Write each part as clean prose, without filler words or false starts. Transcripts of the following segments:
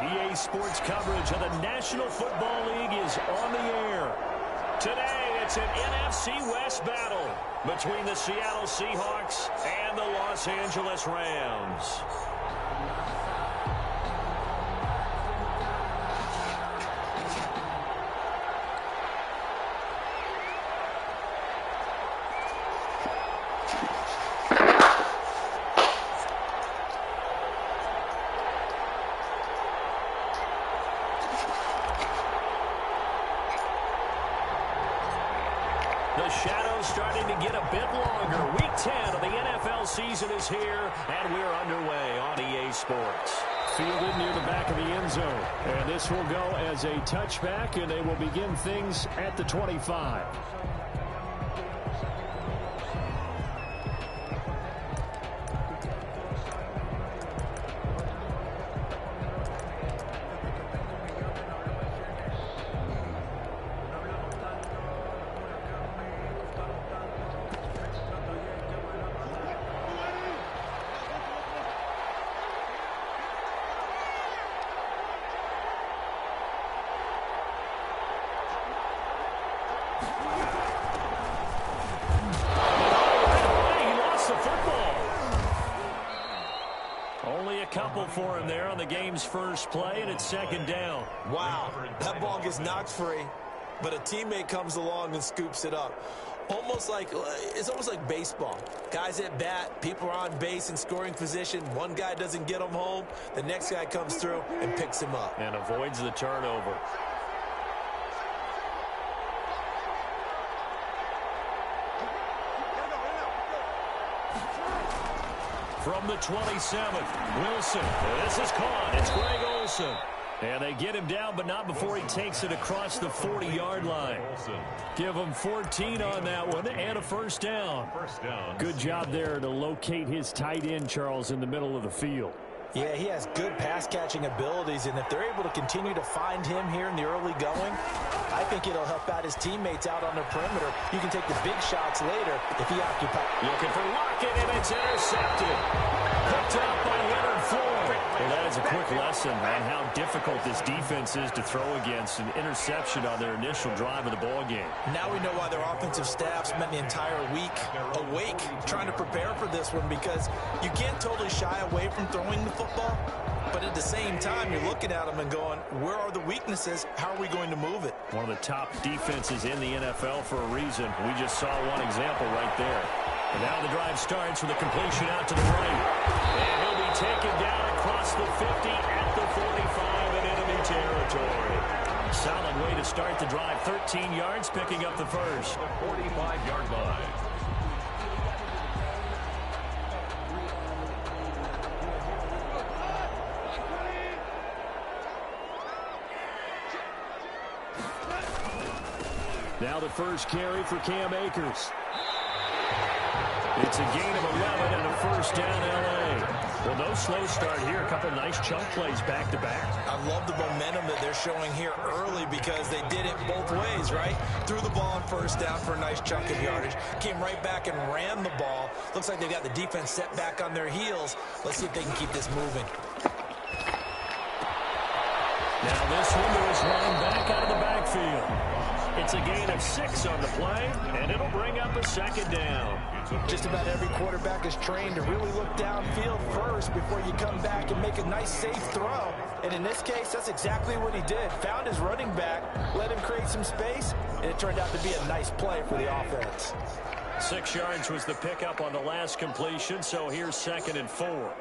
EA Sports coverage of the National Football League is on the air. Today, it's an NFC West battle between the Seattle Seahawks and the Los Angeles Rams. The shadow's starting to get a bit longer. Week 10 of the NFL season is here, and we're underway on EA Sports. Fielded near the back of the end zone. And this will go as a touchback, and they will begin things at the 25. Couple for him there on the game's first play, and it's second down. Wow, that ball gets knocked free, but a teammate comes along and scoops it up. It's almost like baseball. Guys at bat, people are on base in scoring position. One guy doesn't get him home, the next guy comes through and picks him up. And avoids the turnover. From the 27th, Wilson. This is caught. It's Greg Olsen. And they get him down, but not before he takes it across the 40-yard line. Give him 14 on that one and a first down. Good job there to locate his tight end, Charles, in the middle of the field. Yeah, he has good pass-catching abilities, and if they're able to continue to find him here in the early going, I think it'll help out his teammates out on the perimeter. You can take the big shots later if he occupies. Looking for Lockett, and it's intercepted. Picked up by Leonard Floyd. Well, that is a quick lesson on how difficult this defense is to throw against. An interception on their initial drive of the ball game. Now we know why their offensive staff spent the entire week awake trying to prepare for this one, because you can't totally shy away from throwing the football, but at the same time, you're looking at them and going, where are the weaknesses? How are we going to move it? One of the top defenses in the NFL for a reason. We just saw one example right there. And now the drive starts with a completion out to the right. And he'll be taken down across the 50 at the 45 in enemy territory. Solid way to start the drive. 13 yards, picking up the first. 45-yard line. Now the first carry for Cam Akers. It's a gain of 11 and a first down, L.A. Well, no slow start here. A couple nice chunk plays back-to-back. I love the momentum that they're showing here early, because they did it both ways, right? Threw the ball on first down for a nice chunk of yardage. Came right back and ran the ball. Looks like they've got the defense set back on their heels. Let's see if they can keep this moving. Now this one is running back out of the backfield. It's a gain of 6 on the play, and it'll bring up a second down. Just about every quarterback is trained to really look downfield first before you come back and make a nice, safe throw. And in this case, that's exactly what he did. Found his running back, let him create some space, and it turned out to be a nice play for the offense. 6 yards was the pickup on the last completion, so here's 2nd and 4.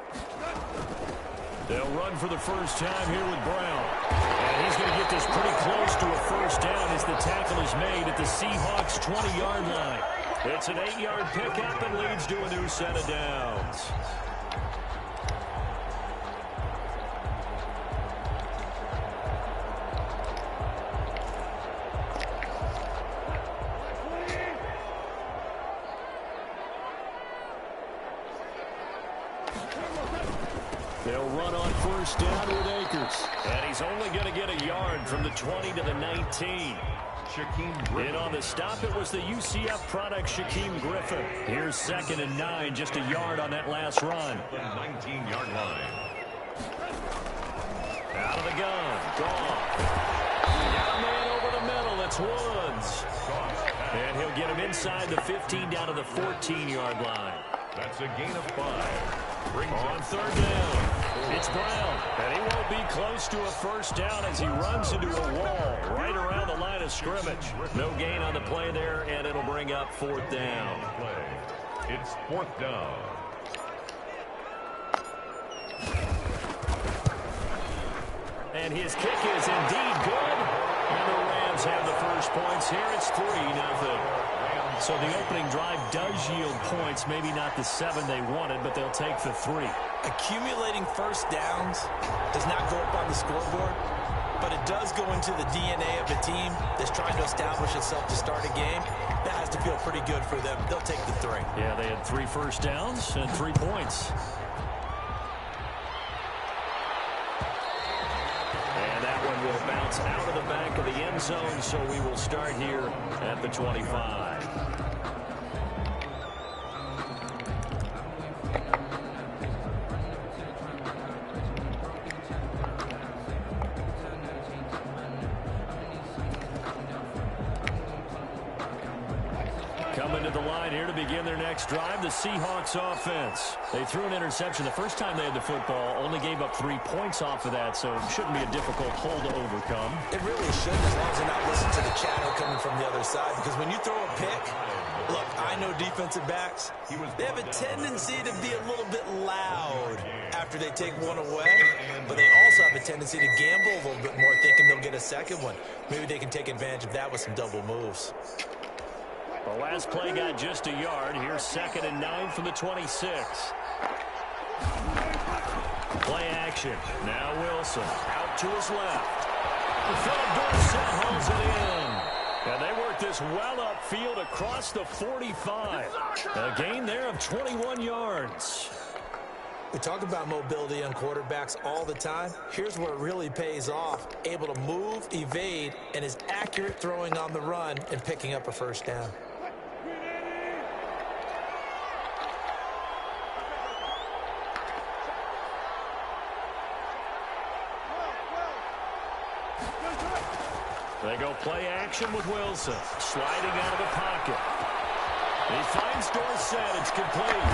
They'll run for the first time here with Brown. And he's going to get this pretty close to a first down as the tackle is made at the Seahawks' 20-yard line. It's an 8-yard pickup and leads to a new set of downs. They'll run on first down with Akers. And he's only going to get a yard from the 20 to the 19. In on the stop, it was the UCF product, Shaquem Griffin. Here's 2nd and 9, just a yard on that last run. The 19-yard line. Out of the gun. Gone. Got a man over the middle. It's Woods. And he'll get him inside the 15 down to the 14-yard line. That's a gain of 5. On third down, it's Brown. And he won't be close to a first down as he runs into a wall right around the line of scrimmage. No gain on the play there, and it'll bring up fourth down. It's fourth down. And his kick is indeed good. And the Rams have the first points here. It's 3-0. So the opening drive does yield points, maybe not the 7 they wanted, but they'll take the 3. Accumulating first downs does not go up on the scoreboard, but it does go into the DNA of a team that's trying to establish itself to start a game. That has to feel pretty good for them. They'll take the 3. Yeah, they had 3 first downs and 3 points. And that one will bounce out of the back of the end zone, so we will start here at the 25. Coming to the line here to begin their next drive, the Seahawks offense. They threw an interception the first time they had the football, only gave up 3 points off of that, so it shouldn't be a difficult hole to overcome. It really shouldn't, as long as they're not listening to the chatter coming from the other side, because when you throw a pick, look, I know defensive backs, they have a tendency to be a little bit loud after they take one away, but they also have a tendency to gamble a little bit more, thinking they'll get a second one. Maybe they can take advantage of that with some double moves. The last play got just a yard. Here's 2nd and 9 from the 26. Play action. Now Wilson out to his left. Philip Dorsett holds it in. And they work this well upfield across the 45. A gain there of 21 yards. We talk about mobility on quarterbacks all the time. Here's where it really pays off. Able to move, evade, and is accurate throwing on the run and picking up a first down. They go play action with Wilson. Sliding out of the pocket. He finds Dorsett. It's complete.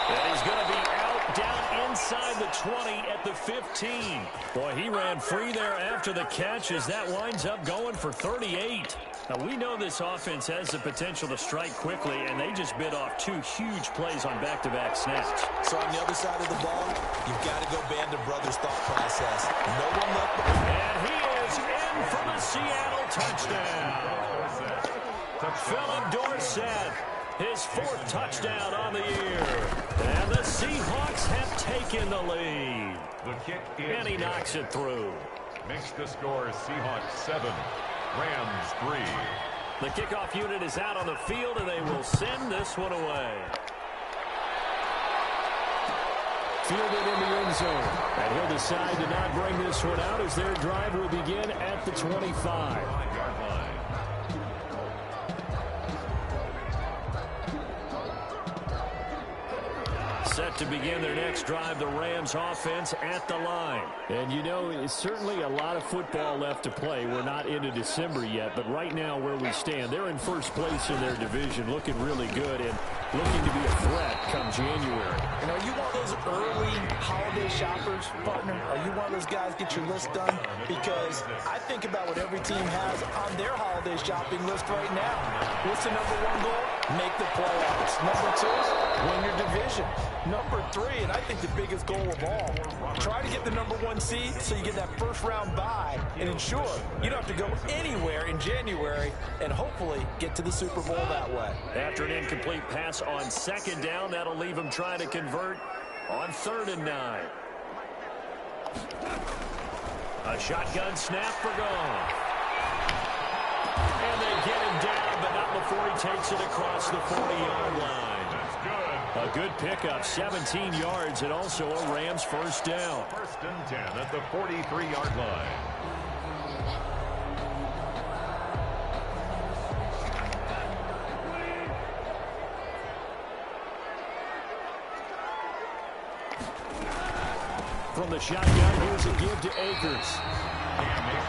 And he's going to be out down inside the 20 at the 15. Boy, he ran free there after the catch as that winds up going for 38. Now, we know this offense has the potential to strike quickly, and they just bit off 2 huge plays on back-to-back snaps. So on the other side of the ball, you've got to go Band of Brothers thought process. No one left behind. And he is in for the Seattle touchdown. Philip Dorsett, his 4th touchdown on the year. And the Seahawks have taken the lead. The kick is and he knocks it through. Makes the score Seahawks 7, Rams 3. The kickoff unit is out on the field, and they will send this one away. Fielded in the end zone. And he'll decide to not bring this one out as their drive will begin at the 25. Set to begin their next drive, the Rams offense at the line. And you know, it's certainly a lot of football left to play. We're not into December yet, but right now where we stand, they're in first place in their division, looking really good and looking to be a threat come January. And are you one of those early holiday shoppers, partner? Are you one of those guys get your list done? Because I think about what every team has on their holiday shopping list right now. What's the number 1 goal? Make the playoffs. Number 2, win your division. Number 3, and I think the biggest goal of all, try to get the number 1 seed so you get that first round bye and ensure you don't have to go anywhere in January and hopefully get to the Super Bowl that way. After an incomplete pass on 2nd down, that'll leave them trying to convert on 3rd and 9. A shotgun snap for Goff. And they get him down, but not before he takes it across the 40-yard line. A good pickup, 17 yards, and also a Rams first down. 1st and 10 at the 43-yard line. From the shotgun, here's a give to Akers.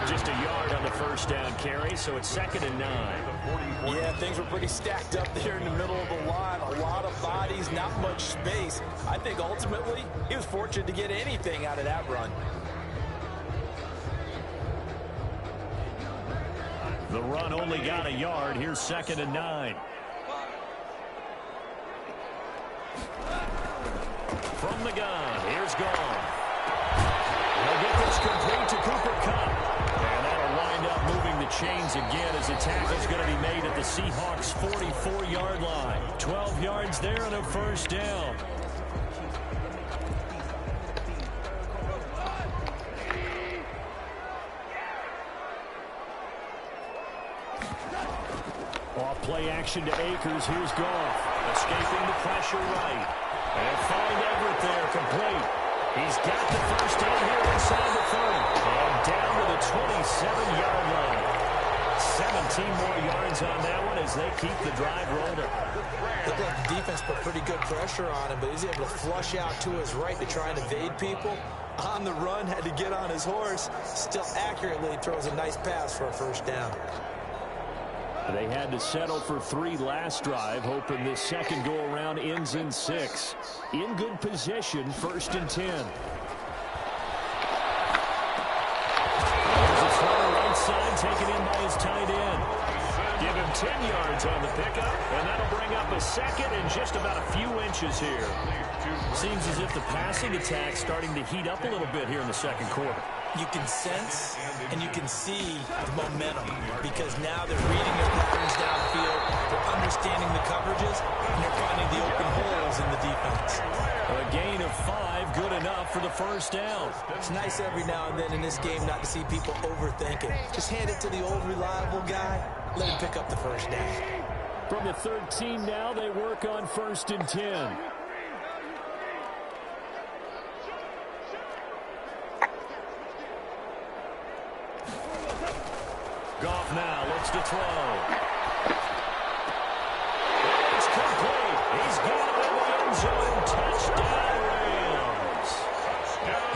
Just a yard on the first down carry, so it's 2nd and 9. Yeah, things were pretty stacked up there in the middle of the line. A lot of bodies, not much space. I think ultimately he was fortunate to get anything out of that run. The run only got a yard. Here's 2nd and 9. From the gun, here's Gone. They'll get this complete to Cooper Kupp. And that'll wind up moving the chains again as the tackle's going to be made at the Seahawks' 44-yard line. 12 yards there and a first down. Off play action to Akers. Here's Goff. Escaping the pressure right. And find Everett there, complete. He's got the first down here inside the 30. And down to the 27-yard line. 17 more yards on that one as they keep the drive rolling. Looked like the defense put pretty good pressure on him, but he's able to flush out to his right to try and evade people. On the run, had to get on his horse. Still accurately throws a nice pass for a first down. They had to settle for 3 last drive, hoping this second go-around ends in 6. In good position, 1st and 10. There's a throw right side, taken in by his tight end. Give him 10 yards on the pickup, and that'll bring up a 2nd and just about a few inches here. Seems as if the passing attack's starting to heat up a little bit here in the second quarter. You can sense and you can see the momentum because now they're reading their patterns downfield, they're understanding the coverages, and they're finding the open holes in the defense. A gain of 5, good enough for the first down. It's nice every now and then in this game not to see people overthink it. Just hand it to the old reliable guy, let him pick up the first down. From the 13 now, they work on 1st and 10. Goff now looks to throw. It's complete. He's got it in the end zone. Touchdown, Rams.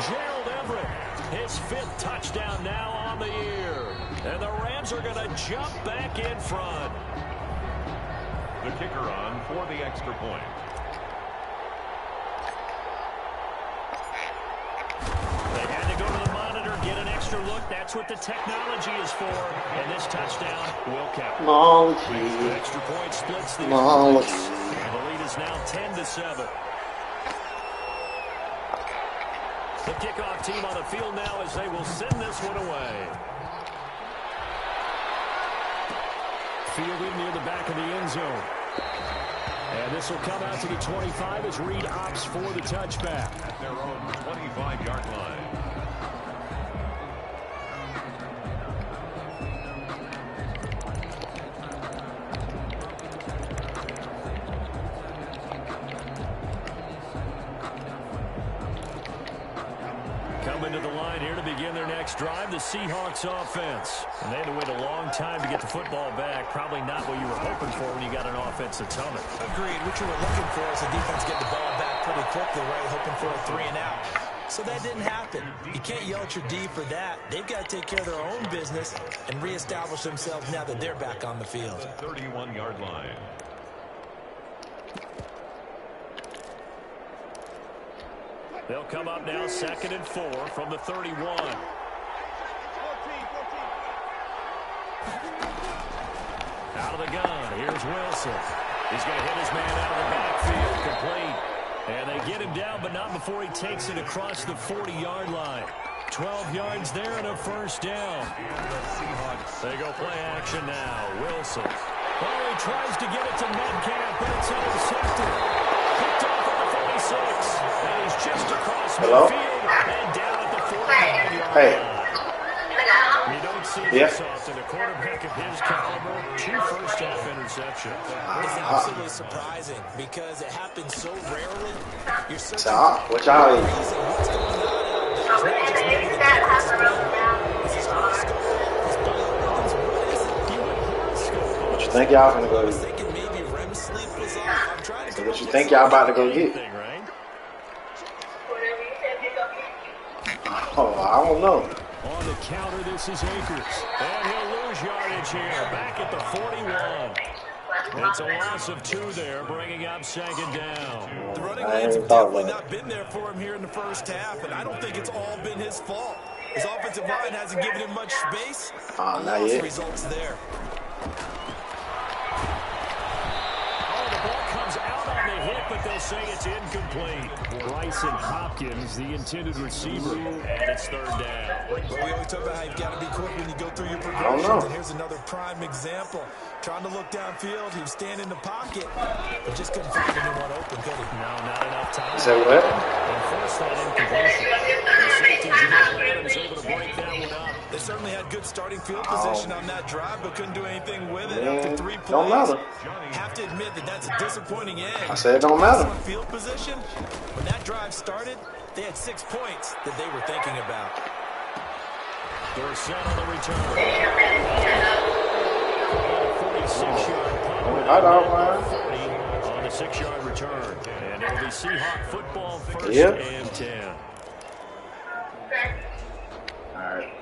Gerald Everett, his 5th touchdown now on the year. And the Rams are going to jump back in front. The kicker on for the extra point. They had to go to the monitor, get an extra look. That's what the technology is for. And this touchdown will count. The extra point splits the lead. And the lead is now 10-7. The kickoff team on the field now as they will send this one away. Fielded near the back of the end zone. And this will come out to the 25 as Reed opts for the touchback. At their own 25-yard line. Coming to the line here to begin their next drive, the Seahawks offense. And they had to wait a long time to get the football back. Probably not what you were hoping for when you got an offense that's humming. Agreed. What you were looking for is the defense getting the ball back pretty quickly, right? Hoping for a 3 and out. So that didn't happen. You can't yell at your D for that. They've got to take care of their own business and reestablish themselves now that they're back on the field. The 31-yard line. They'll come up now 2nd and 4 from the 31. Out of the gun, here's Wilson. He's going to hit his man out of the backfield, complete. And they get him down, but not before he takes it across the 40-yard line. 12 yards there and a first down. They go play action now. Wilson. Oh, he tries to get it to Metcalf, but it's intercepted. Picked off at the 46. And he's just across midfield and down at the 45-yard line. You don't see this often. A quarterback of his caliber, 2 first-half interceptions. It's absolutely surprising because it happens so rarely. You're searching Stop. What y'all eating? what's going on out there. It's not just maybe the defense is playing. Is his horoscope? His bioweapons? What is it? You went horoscope. What you think y'all gonna I go was eat? thinking maybe REM sleep was off. I'm trying to What you think y'all about to go get? Right? Oh, I don't know. On the counter, this is Akers. And he'll lose yardage here. Back at the 41. It's a loss of 2 there, bringing up second down. The running lanes have definitely not been there for him here in the first half, and I don't think it's all been his fault. His offensive line hasn't given him much space. Not Loss yet. results there. But they'll say it's incomplete. Bryson Hopkins, the intended receiver, and it's third down. Well, we always talk about how you've got to be quick when you go through your progressions, and here's another prime example. Trying to look downfield, he was standing in the pocket, but just couldn't find anyone open, could he? No, not enough time. Is that what? And forced that incompletion. The safety, Jamal Adams, able to break that one up. They certainly had good starting field position on that drive, but couldn't do anything with it after 3 plays. Don't matter. Have to admit that that's a disappointing end. I said it don't matter. Field position, when that drive started, they had 6 points that they were thinking about. Dorsett on the return. 46-yard punt. On the 6-yard return. And it'll be Seahawk football first and 10. All right.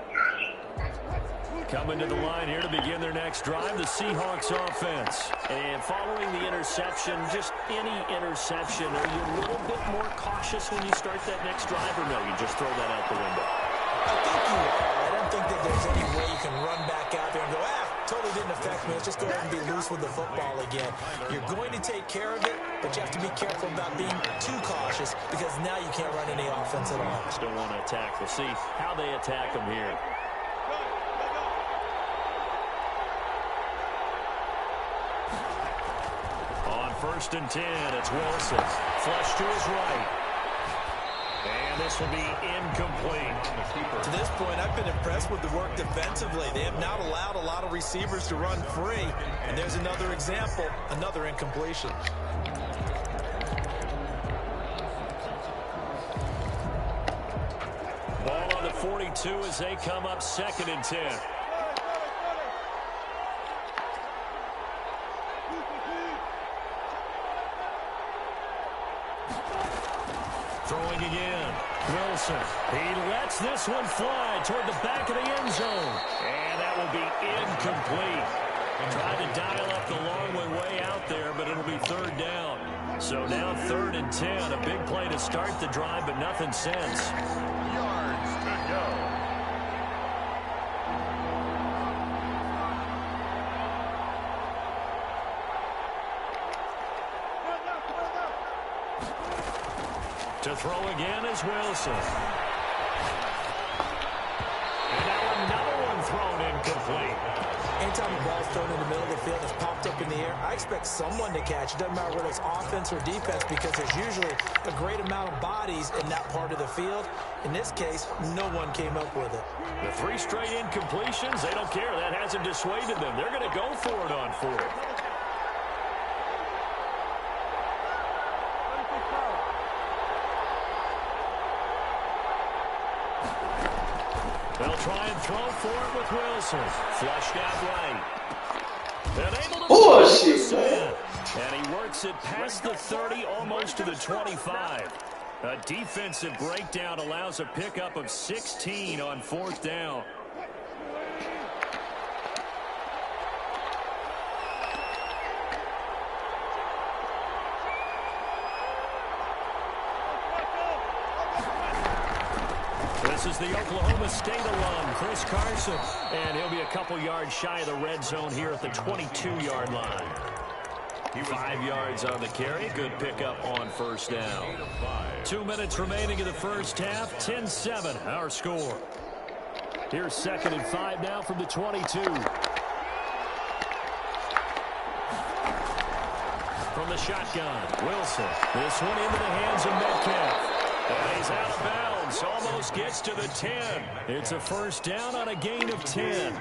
Coming to the line here to begin their next drive, the Seahawks offense. And following the interception, just any interception, are you a little bit more cautious when you start that next drive, or no, you just throw that out the window? I think you are. I don't think that there's any way you can run back out there and go, totally didn't affect me. Let's just go ahead and be loose with the football again. You're going to take care of it, but you have to be careful about being too cautious because now you can't run any offense at all. Still want to attack. We'll see how they attack them here. On 1st and 10, it's Wilson. Flush to his right. And this will be incomplete. To this point, I've been impressed with the work defensively. They have not allowed a lot of receivers to run free. And there's another example, another incompletion. Ball on the 42 as they come up 2nd and 10. Throwing again. Wilson. He lets this one fly toward the back of the end zone. And that will be incomplete. Tried to dial up the long way out there, but it'll be 3rd down. So now 3rd and 10. A big play to start the drive, but nothing since. Yards to go. To throw again is Wilson. And now another one thrown incomplete. Anytime the ball's thrown in the middle of the field, it's popped up in the air, I expect someone to catch. It doesn't matter whether it's offense or defense because there's usually a great amount of bodies in that part of the field. In this case, no one came up with it. The 3 straight incompletions, they don't care. That hasn't dissuaded them. They're going to go for it on 4th. They'll try and throw for it with Wilson. Flushed out right. And able to Bullshit, man. And he works it past the 30, almost to the 25. A defensive breakdown allows a pickup of 16 on 4th down. This is the Oklahoma State alum, Chris Carson. And he'll be a couple yards shy of the red zone here at the 22-yard line. 5 yards on the carry. Good pickup on 1st down. 2 minutes remaining in the first half. 10-7, our score. Here's 2nd and 5 now from the 22. From the shotgun, Wilson. This one into the hands of Metcalf. And he's out of bounds. Almost gets to the 10. It's a 1st down on a gain of 10.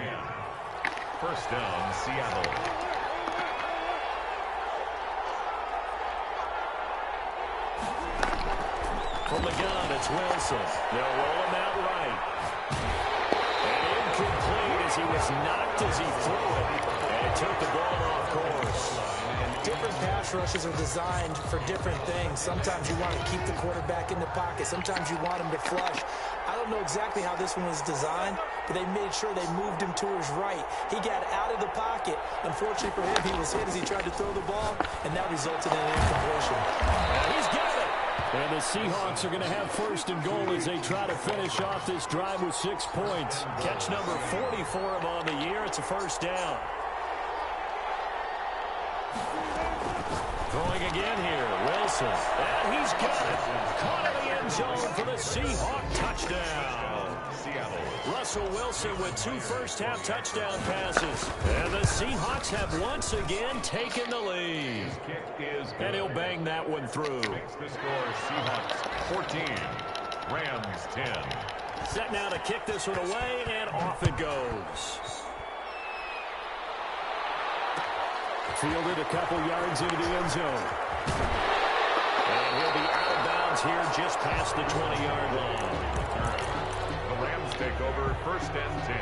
1st down, Seattle. From the gun, it's Wilson. They'll roll him out right. And incomplete as he was knocked as he threw it. And it took the ball off course. Different pass rushes are designed for different things. Sometimes you want to keep the quarterback in the pocket. Sometimes you want him to flush. I don't don't know exactly how this one was designed, but they made sure they moved him to his right. He got out of the pocket. Unfortunately for him, he was hit as he tried to throw the ball, and that resulted in an incompletion. He's got it. And the Seahawks are going to have first and goal as they try to finish off this drive with 6 points. Catch number 40 for him on the year. It's a first down. Throwing again here, Wilson. And he's got it. Caught in the end zone for the Seahawk touchdown. Russell Wilson with 2 first-half touchdown passes. And the Seahawks have once again taken the lead. And he'll bang that one through. Makes the score Seahawks 14, Rams 10. Set now to kick this one away, and off it goes. Fielded a couple yards into the end zone. And he'll be out of bounds here just past the 20-yard line. The Rams take over first and 10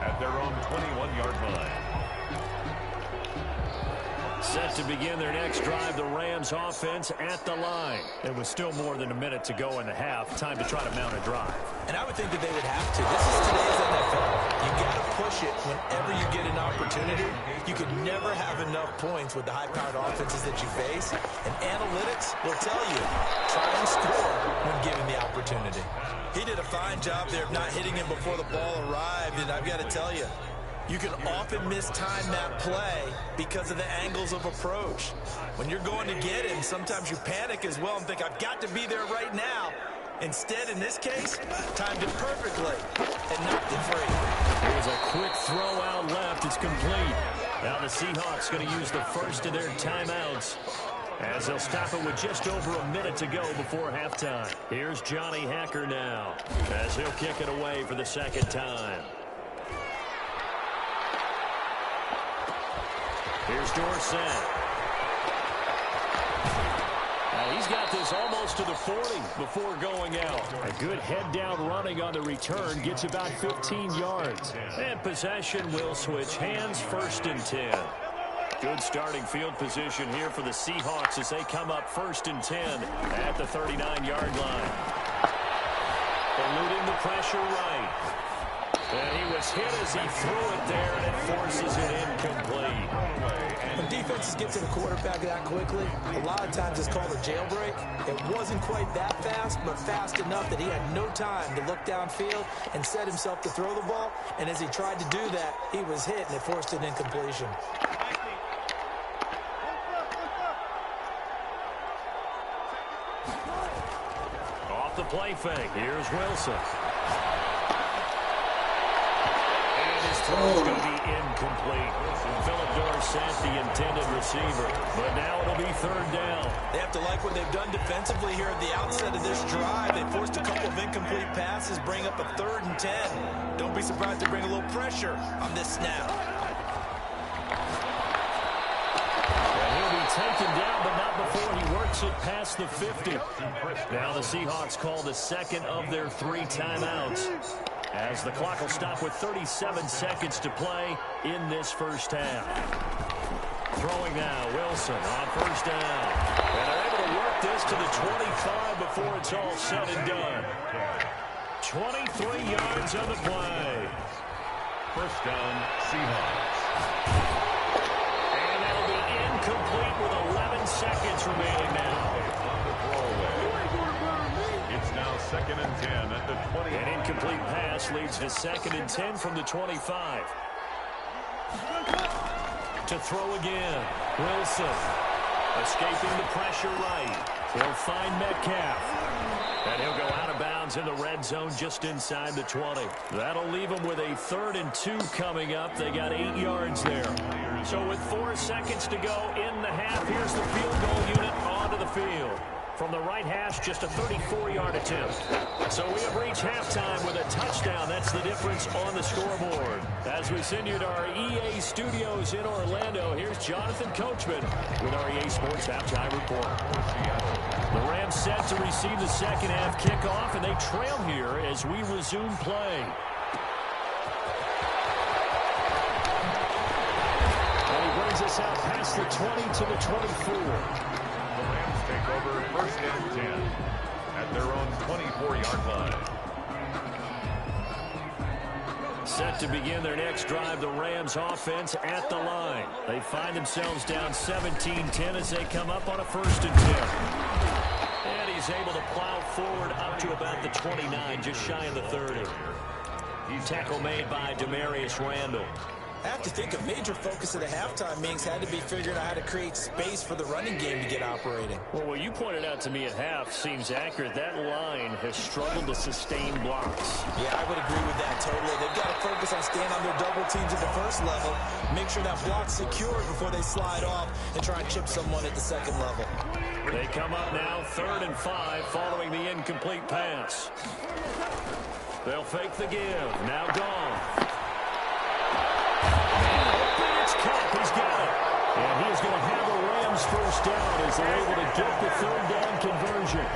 at their own 21-yard line. Set to begin their next drive, the Rams offense at the line. And with still more than a minute to go in the half, time to try to mount a drive. And I would think that they would have to. This is today's NFL. You got to push it whenever you get an opportunity. You could never have enough points with the high-powered offenses that you face. And analytics will tell you, try and score when given the opportunity. He did a fine job there of not hitting him before the ball arrived. And I've got to tell you, you can often mistime that play because of the angles of approach. When you're going to get him, sometimes you panic as well and think, I've got to be there right now. Instead, in this case, timed it perfectly and knocked it free. Here's a quick throw out left. It's complete. Now the Seahawks going to use the first of their timeouts as they'll stop it with just over a minute to go before halftime. Here's Johnny Hacker now as he'll kick it away for the second time. Here's Dorsett. He's got this almost to the 40 before going out. A good head-down running on the return gets about 15 yards. And possession will switch hands, first and 10. Good starting field position here for the Seahawks as they come up first and 10 at the 39-yard line. Eluding the pressure right. And he was hit as he threw it there, and it forces it incomplete. When defenses get to the quarterback that quickly, a lot of times it's called a jailbreak. It wasn't quite that fast, but fast enough that he had no time to look downfield and set himself to throw the ball. And as he tried to do that, he was hit, and it forced an incompletion. Off the play fake, here's Wilson. It's going to be incomplete. Philip Dorsett, the intended receiver. But now it'll be third down. They have to like what they've done defensively here at the outset of this drive. They forced a couple of incomplete passes, bring up a 3rd and 10. Don't be surprised to bring a little pressure on this snap. And he'll be taken down, but not before he works it past the 50. Now the Seahawks call the second of their 3 timeouts, as the clock will stop with 37 seconds to play in this first half. Throwing now, Wilson on first down. And they're able to work this to the 25 before it's all said and done. 23 yards on the play. First down, Seahawks. And that'll be incomplete with 11 seconds remaining now. It's now 2nd and 10 at the 20. An incomplete pass leads to 2nd and 10 from the 25. To throw again. Wilson escaping the pressure right. He'll find Metcalf. And he'll go out of bounds in the red zone just inside the 20. That'll leave them with a 3rd and 2 coming up. They got 8 yards there. So with 4 seconds to go in the half, here's the field goal unit onto the field. From the right hash, just a 34-yard attempt. So we have reached halftime with a touchdown. That's the difference on the scoreboard. As we send you to our EA studios in Orlando, here's Jonathan Coachman with our EA Sports Halftime Report. The Rams set to receive the second half kickoff, and they trail here as we resume play. And he brings us out past the 20 to the 24. The Rams take over first and 10 at their own 24-yard line. Set to begin their next drive, the Rams offense at the line. They find themselves down 17-10 as they come up on a 1st and 10. And he's able to plow forward up to about the 29, just shy of the 30. Tackle made by Demarius Randall. I have to think a major focus of the halftime meetings had to be figuring out how to create space for the running game to get operating. Well, what you pointed out to me at half seems accurate. That line has struggled to sustain blocks. Yeah, I would agree with that totally. They've got to focus on staying on their double teams at the first level, make sure that block's secured before they slide off and try and chip someone at the second level. They come up now 3rd and 5 following the incomplete pass. They'll fake the give. Now gone. It's Cup. He's got it. And he is going to have a Rams 1st down as they're able to get the 3rd down conversion.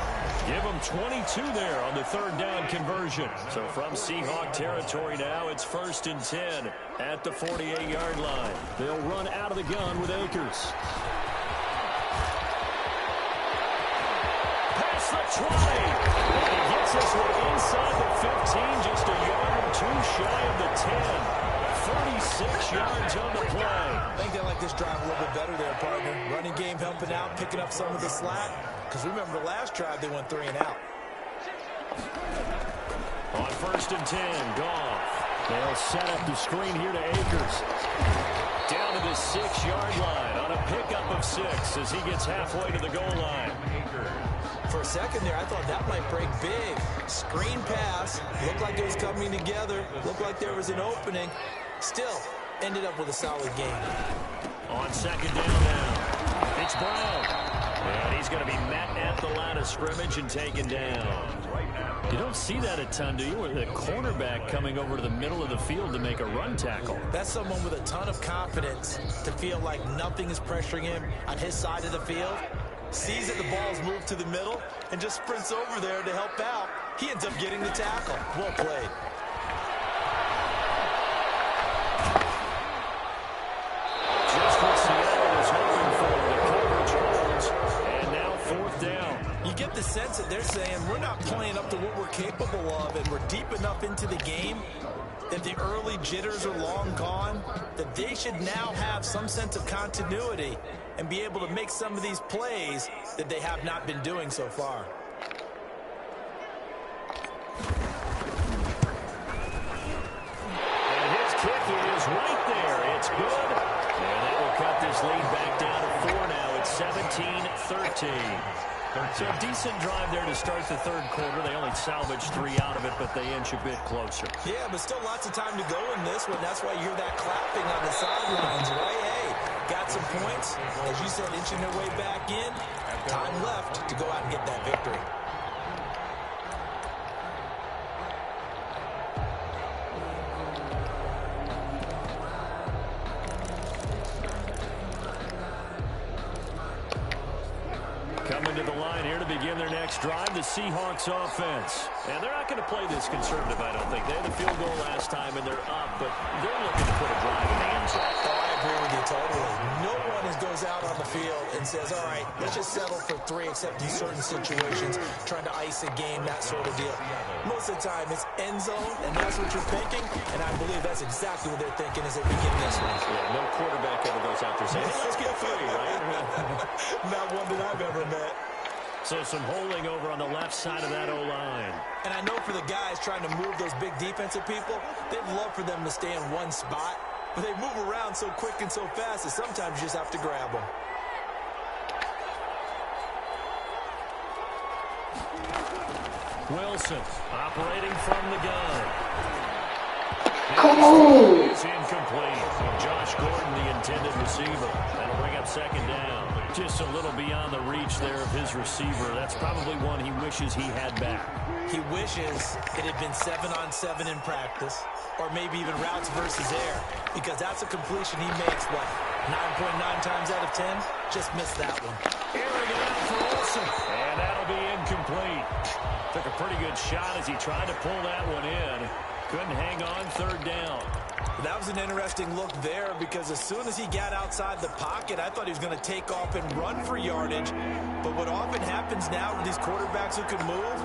Give them 22 there on the 3rd down conversion. So from Seahawk territory now, it's 1st and 10 at the 48-yard line. They'll run out of the gun with Akers. Pass the 20. He gets this one inside the 15, just a yard or 2 shy of the 10. 36 yards on the play. I think they like this drive a little bit better there, partner. Running game helping out, picking up some of the slack. Because remember the last drive, they went 3 and out. On 1st and 10, Goff. They'll set up the screen here to Akers. Down to the 6-yard line on a pickup of 6 as he gets halfway to the goal line. For a second there, I thought that might break big. Screen pass. Looked like it was coming together. Looked like there was an opening. Still, ended up with a solid game. On 2nd down now, it's Brown. And he's going to be met at the line of scrimmage and taken down. You don't see that a ton, do you? With a cornerback coming over to the middle of the field to make a run tackle. That's someone with a ton of confidence to feel like nothing is pressuring him on his side of the field. Sees that the ball's moved to the middle and just sprints over there to help out. He ends up getting the tackle. Well played. Just what Seattle was hoping for. The coverage holds, and now 4th down. You get the sense that they're saying we're not playing up to what we're capable of, and we're deep enough into the game that the early jitters are long gone, that they should now have some sense of continuity and be able to make some of these plays that they have not been doing so far. And his kick is right there. It's good. And that will cut this lead back down to 4 now. It's 17-13. So a decent drive there to start the 3rd quarter. They only salvaged 3 out of it, but they inch a bit closer. Yeah, but still lots of time to go in this one. That's why you hear that clapping on the sidelines, right? Hey, got some points. As you said, inching their way back in. Time left to go out and get that victory. Coming to the line here to begin their next drive, the Seahawks offense. And they're not going to play this conservative, I don't think. They had a field goal last time, and they're up, but they're looking to put a drive in the end zone. Oh, I agree with you totally. No one goes out on the field and says, all right, let's just settle for 3, except in certain situations, trying to ice a game, that sort of deal. Most of the time, it's end zone, and that's what you're thinking, and I believe that's exactly what they're thinking as they begin this one. Yeah, no quarterback ever goes out there saying, hey, let's get 3, right? Not one that I've ever met. So some holding over on the left side of that O-line. And I know for the guys trying to move those big defensive people, they'd love for them to stay in one spot, but they move around so quick and so fast that sometimes you just have to grab them. Wilson operating from the gun. Come on! It's incomplete. Josh Gordon, the intended receiver. That'll bring up 2nd down. Just a little beyond the reach there of his receiver. That's probably one he wishes he had back. He wishes it had been 7-on-7 in practice, or maybe even routes versus air, because that's a completion he makes, what, 9.9 times out of 10? Just missed that one. Airing it out for Wilson. And that'll be incomplete. Took a pretty good shot as he tried to pull that one in. Couldn't hang on 3rd down. That was an interesting look there, because as soon as he got outside the pocket, I thought he was going to take off and run for yardage. But what often happens now with these quarterbacks who can move,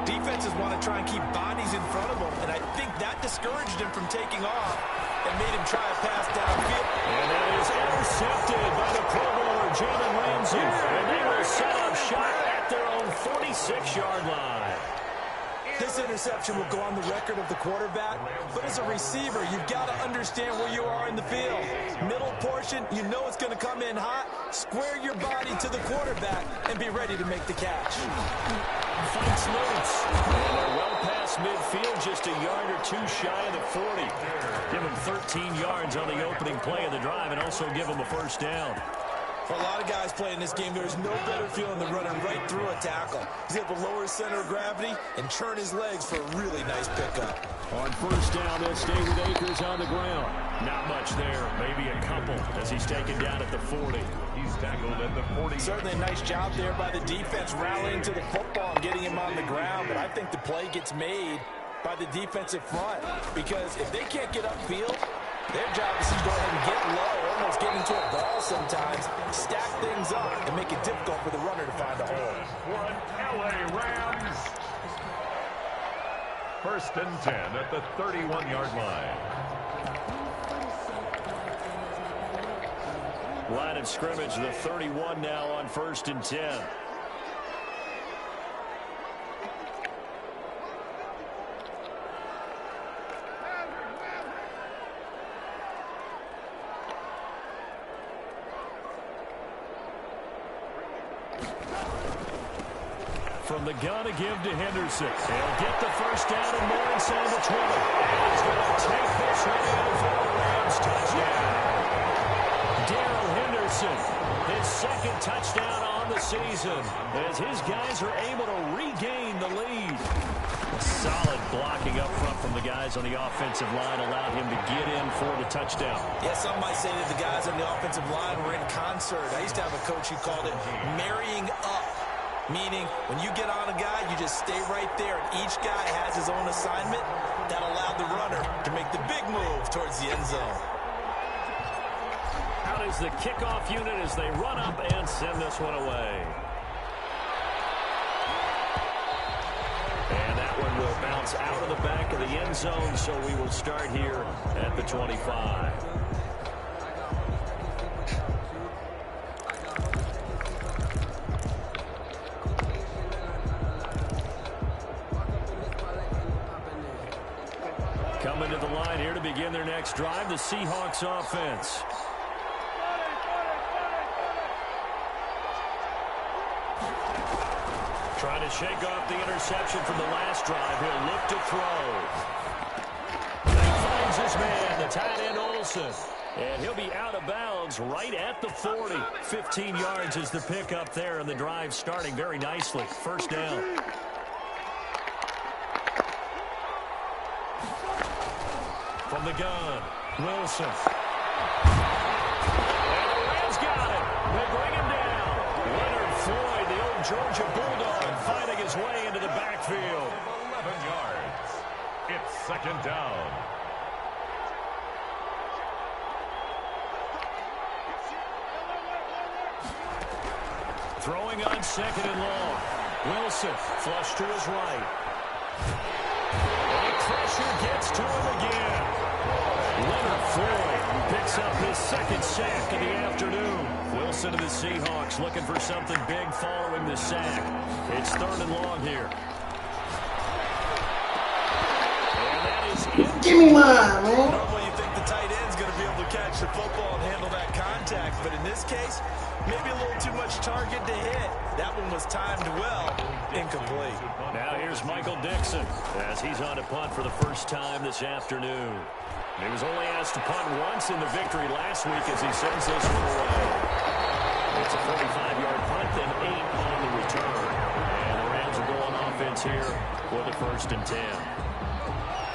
defenses want to try and keep bodies in front of them. And I think that discouraged him from taking off and made him try a pass downfield. And that is intercepted by the Pro Bowler, Jalen Ramsey. And they will set up shot at their own 46-yard line. This interception will go on the record of the quarterback, but as a receiver, you've got to understand where you are in the field. Middle portion, you know it's going to come in hot. Square your body to the quarterback and be ready to make the catch. Fights loose. They're well past midfield, just a yard or two shy of the 40. Give them 13 yards on the opening play of the drive and also give them a first down. For a lot of guys playing this game, there's no better feeling than running right through a tackle. He's able to lower his center of gravity and turn his legs for a really nice pickup. On first down, they'll stay with Akers on the ground. Not much there, maybe a couple as he's taken down at the 40. He's tackled at the 40. Certainly a nice job there by the defense rallying to the football and getting him on the ground, but I think the play gets made by the defensive front because if they can't get upfield, their job is to go ahead and get low, almost get into a ball sometimes, stack things up, and make it difficult for the runner to find a hole. LA Rams. First and 10 at the 31-yard line. Line of scrimmage, the 31 now on first and 10. From the gun to give to Henderson. They'll get the first down and more inside the 20. And he's going to take this one in for the Rams touchdown. Darrell Henderson, his second touchdown on the season as his guys are able to regain the lead. Solid blocking up front from the guys on the offensive line allowed him to get in for the touchdown. Yeah, some might say that the guys on the offensive line were in concert. I used to have a coach who called it marrying up. Meaning, when you get on a guy, you just stay right there, and each guy has his own assignment. That allowed the runner to make the big move towards the end zone. Out is the kickoff unit as they run up and send this one away. And that one will bounce out of the back of the end zone, so we will start here at the 25. Coming to the line here to begin their next drive, the Seahawks offense. Trying to shake off the interception from the last drive. He'll look to throw. He finds his man, the tight end Olsen. And he'll be out of bounds right at the 40. 15 yards is the pickup there, and the drive starting very nicely. First down. From the gun, Wilson. And the Rams got it. They bring him down. Leonard Floyd, the old Georgia Bulldog, fighting his way into the backfield. 11 yards. It's second down. Throwing on second and long. Wilson, flush to his right. And pressure gets to him again. Leonard Floyd picks up his second sack of the afternoon. Wilson of the Seahawks looking for something big following the sack. It's third and long here. And that is it. Give me mine, man. Normally you think the tight end's going to be able to catch the football and handle that contact, but in this case, maybe a little too much target to hit. That one was timed well, incomplete. Now here's Michael Dixon as he's on to punt for the first time this afternoon. He was only asked to punt once in the victory last week as he sends this one away. It's a 45-yard punt, then 8 on the return. And the Rams will go on offense here for the first and 10.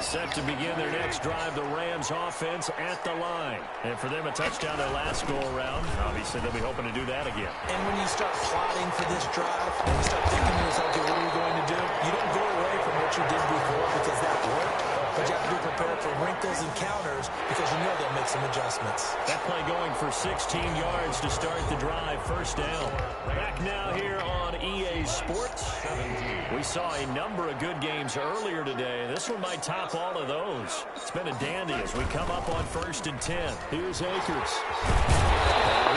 Set to begin their next drive, the Rams offense at the line. And for them, a touchdown their last go-around. Obviously, they'll be hoping to do that again. And when you start plotting for this drive, and you start thinking to yourself, okay, what are we going to do? You don't go away from what you did before because that worked. but you have to be prepared for wrinkles and counters because you know they'll make some adjustments. That play going for 16 yards to start the drive. First down. Back now here on EA Sports. We saw a number of good games earlier today. This one might top all of those. It's been a dandy as we come up on 1st and 10. Here's Akers.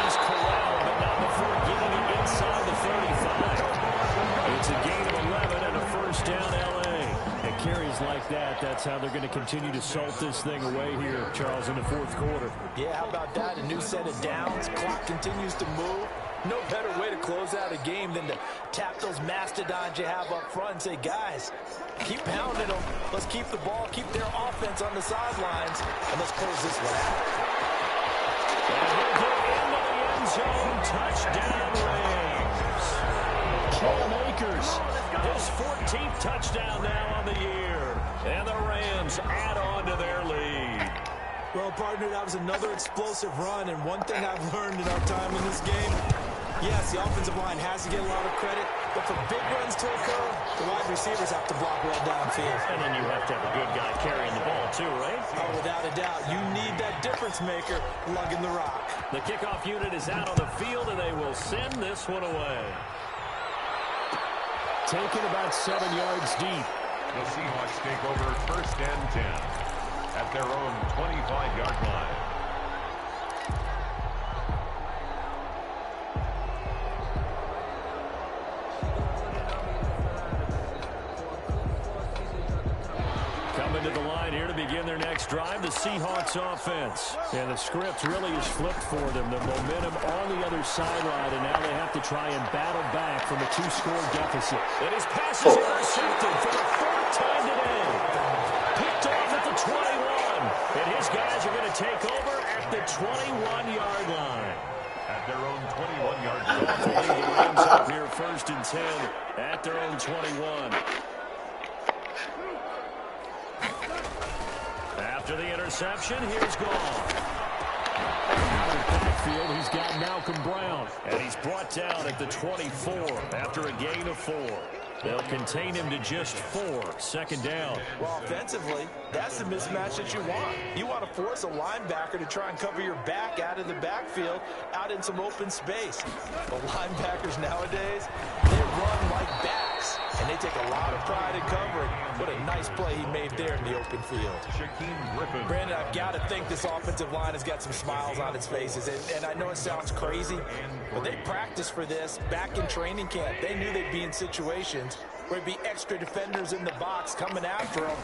He's corralled, but not before getting it inside the 35. It's a gain of 11 and a first down, L.A. And carries like that, that's how they're going to continue to salt this thing away here, Charles, in the 4th quarter. Yeah, how about that? A new set of downs. Clock continues to move. No better way to close out a game than to tap those mastodons you have up front and say, guys, keep pounding them. Let's keep the ball, keep their offense on the sidelines, and let's close this one out. And he'll get into the end zone. Touchdown, Rams. Cam Akers, his 14th touchdown now on the year. And the Rams add on to their lead. Well, partner, that was another explosive run, and one thing I've learned in our time in this game, yes, the offensive line has to get a lot of credit, but for big runs to occur, the wide receivers have to block well downfield. And then you have to have a good guy carrying the ball too, right? Oh, without a doubt. You need that difference maker lugging the rock. The kickoff unit is out on the field, and they will send this one away. Taken about 7 yards deep. The Seahawks take over 1st and 10 at their own 25-yard line. Coming to the line here to begin their next drive, the Seahawks offense. And the script really is flipped for them. The momentum on the other sideline, and now they have to try and battle back from a 2-score deficit. And his pass is intercepted for the 4th time today. Picked off at the 21. And his guys are going to take over at the 21-yard line. At their own 21-yard line. The Rams up here 1st and 10 at their own 21. After the interception, here's Goff. Out of the backfield, he's got Malcolm Brown. And he's brought down at the 24 after a gain of 4. They'll contain him to just 4. 2nd down. Well, offensively, that's the mismatch that you want. You want to force a linebacker to try and cover your back out of the backfield, out in some open space. But linebackers nowadays, they run like backs, and they take a lot of pride in covering. What a nice play he made there in the open field. Shaquem Griffin. Brandon, I've got to think this offensive line has got some smiles on its faces. And I know it sounds crazy, but they practiced for this back in training camp. They knew they'd be in situations where there'd be extra defenders in the box coming after them,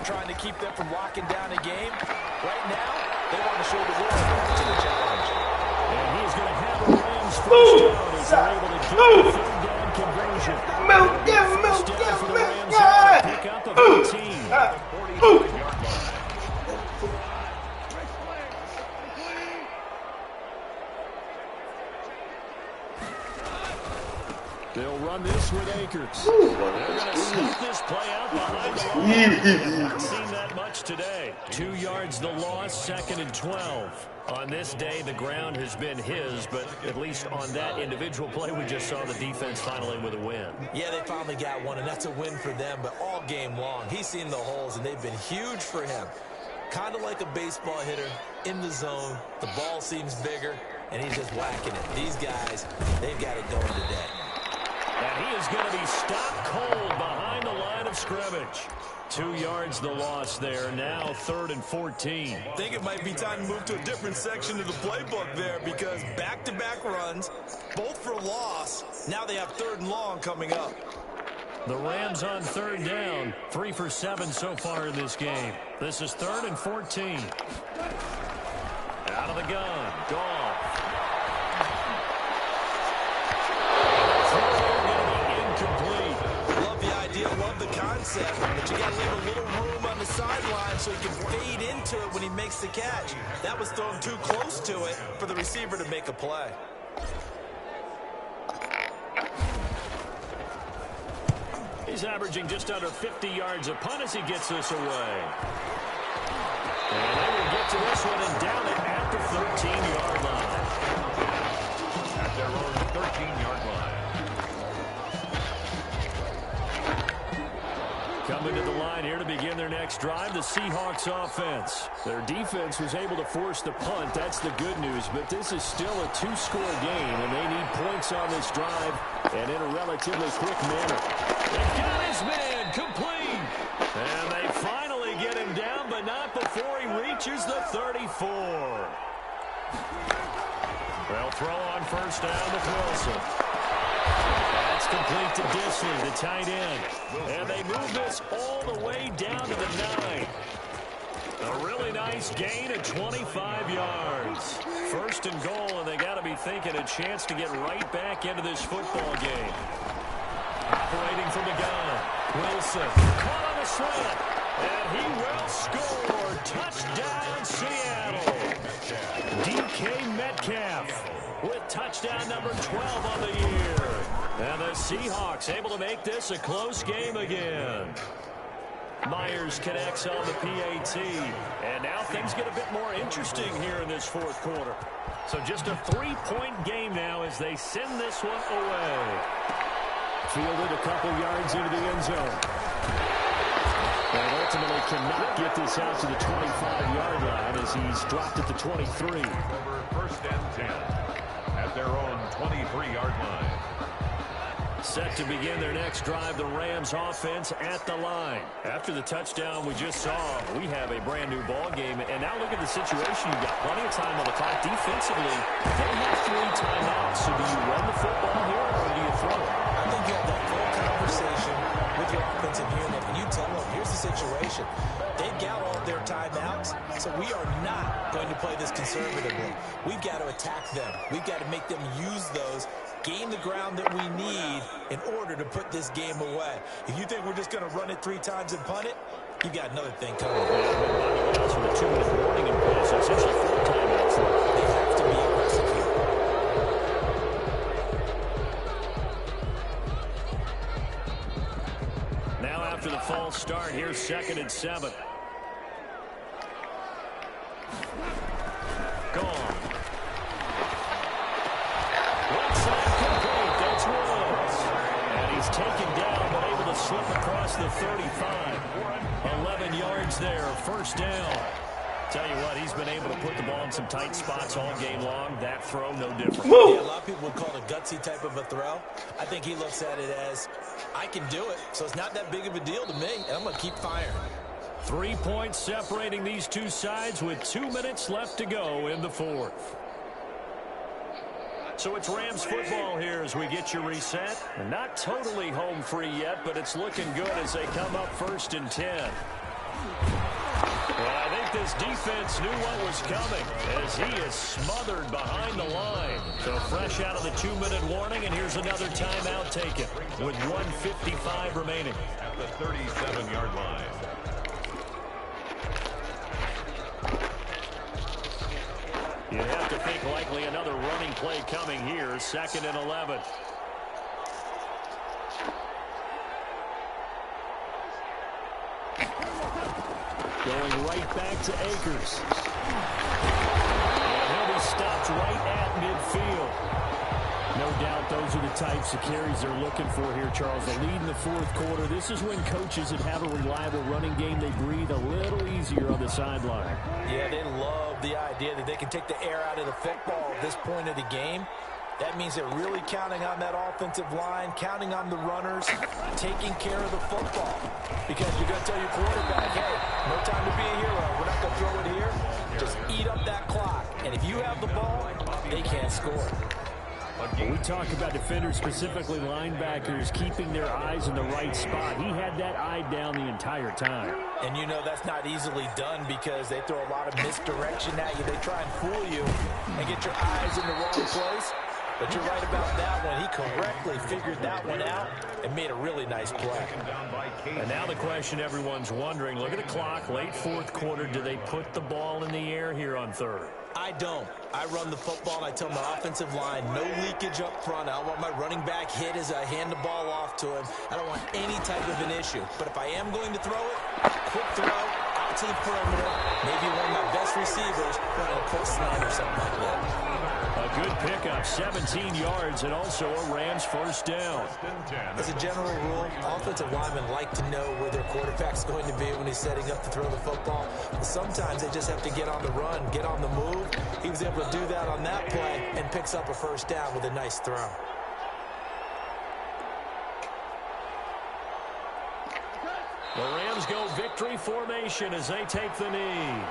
trying to keep them from locking down a game. Right now, they want to show the world they're up to the challenge. And he's going to have a Rams first down as they're able to get the 3rd down conversion. First down for the Rams now to pick up a 15. 45-yard line. They'll run this with Akers. They're going to sneak this play out behind the line. Not seen that much today. 2 yards the loss, 2nd and 12. On this day, the ground has been his, but at least on that individual play, we just saw the defense finally with a win. Yeah, they finally got one, and that's a win for them, but all game long, he's seen the holes, and they've been huge for him. Kind of like a baseball hitter in the zone. The ball seems bigger, and he's just whacking it. These guys, they've got it going today. And he is going to be stopped cold behind the line of scrimmage. 2 yards the loss there. Now 3rd and 14. I think it might be time to move to a different section of the playbook there because back-to-back runs, both for loss. Now they have 3rd and long coming up. The Rams on 3rd down. 3 for 7 so far in this game. This is 3rd and 14. Out of the gun. Goff. Love the concept, but you got to leave a little room on the sideline so he can fade into it when he makes the catch. That was thrown too close to it for the receiver to make a play. He's averaging just under 50 yards a punt as he gets this away. And they will get to this one and down it at the 13-yard line. At their own 13-yard line. Coming to the line here to begin their next drive, the Seahawks offense. Their defense was able to force the punt. That's the good news. But this is still a two-score game, and they need points on this drive and in a relatively quick manner. They've got his man complete. And they finally get him down, but not before he reaches the 34. They'll throw on first down with Wilson. That's complete to Disley, the tight end. And they move this all the way down to the 9. A really nice gain of 25 yards. First and goal, and they got to be thinking a chance to get right back into this football game. Operating from the gun, Wilson caught on the slant, and he will score. Touchdown, Seattle. DK Metcalf with touchdown number 12 on the year. And the Seahawks able to make this a close game again. Myers connects on the PAT. And now things get a bit more interesting here in this fourth quarter. So just a 3-point game now as they send this one away. Fielded a couple yards into the end zone. And ultimately cannot get this out to the 25-yard line as he's dropped at the 23. Over first and 10 at their own 23-yard line. Set to begin their next drive, the Rams offense at the line. After the touchdown we just saw, we have a brand new ball game. And now look at the situation. You've got plenty of time on the clock. Defensively, they have 3 timeouts. So do you run the football here or do you throw it? I think you have that full conversation with your offensive unit, and you tell them, here's the situation. They've got all their timeouts, so we are not going to play this conservatively. We've got to attack them. We've got to make them use those, gain the ground that we need in order to put this game away. If you think we're just going to run it 3 times and punt it, you've got another thing coming. That's with a 2-minute warning in place. So essentially 4 timeouts. They have to be aggressive here. Now after the false start, here's 2nd and 7. Gone. Right side complete. That's Woods. And he's taken down, but able to slip across the 35. 11 yards there. First down. Tell you what, he's been able to put the ball in some tight spots all game long. That throw, no different. Yeah, a lot of people would call it a gutsy type of a throw. I think he looks at it as, I can do it, so it's not that big of a deal to me, and I'm going to keep firing. 3 points separating these two sides with 2 minutes left to go in the fourth. So it's Rams football here as we get you reset. Not totally home free yet, but it's looking good as they come up 1st and 10. Well, I think this defense knew what was coming as he is smothered behind the line. So fresh out of the 2-minute warning, and here's another timeout taken with 1:55 remaining. At the 37-yard line. You have to think likely another running play coming here. 2nd and 11. Going right back to Akers. And he'll be stopped right at midfield. No doubt those are the types of carries they're looking for here, Charles. The lead in the fourth quarter. This is when coaches that have a reliable running game, they breathe a little easier on the sideline. Yeah, they love the idea that they can take the air out of the football at this point of the game. That means they're really counting on that offensive line, counting on the runners, taking care of the football. Because you're going to tell your quarterback, hey, no time to be a hero. We're not going to throw it here. Just eat up that clock. And if you have the ball, they can't score. When we talk about defenders, specifically linebackers, keeping their eyes in the right spot, he had that eye down the entire time. And you know that's not easily done because they throw a lot of misdirection at you. They try and fool you and get your eyes in the wrong place. But you're right about that one. He correctly figured that one out and made a really nice play. And now the question everyone's wondering, look at the clock, late fourth quarter, do they put the ball in the air here on 3rd? I don't. I run the football, and I tell my offensive line, no leakage up front. I don't want my running back hit as I hand the ball off to him. I don't want any type of an issue. But if I am going to throw it, quick throw, out to the perimeter, maybe one of my best receivers running a quick slant or something like that. A good pickup, 17 yards, and also a Rams first down. As a general rule, offensive linemen like to know where their quarterback's going to be when he's setting up to throw the football. But sometimes they just have to get on the run, get on the move. He was able to do that on that play and picks up a first down with a nice throw. The Rams go victory formation as they take the knee.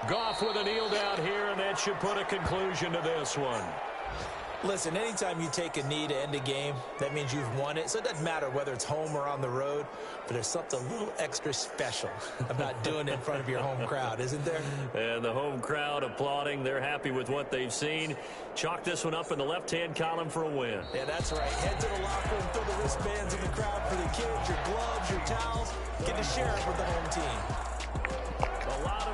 Goff with a kneel down here, and that should put a conclusion to this one. Listen, anytime you take a knee to end a game, that means you've won it. So it doesn't matter whether it's home or on the road, but there's something a little extra special about doing it in front of your home crowd, isn't there? And the home crowd applauding. They're happy with what they've seen. Chalk this one up in the left-hand column for a win. Yeah, that's right. Head to the locker room, throw the wristbands in the crowd for the kids, your gloves, your towels. Get to share it with the home team. A lot of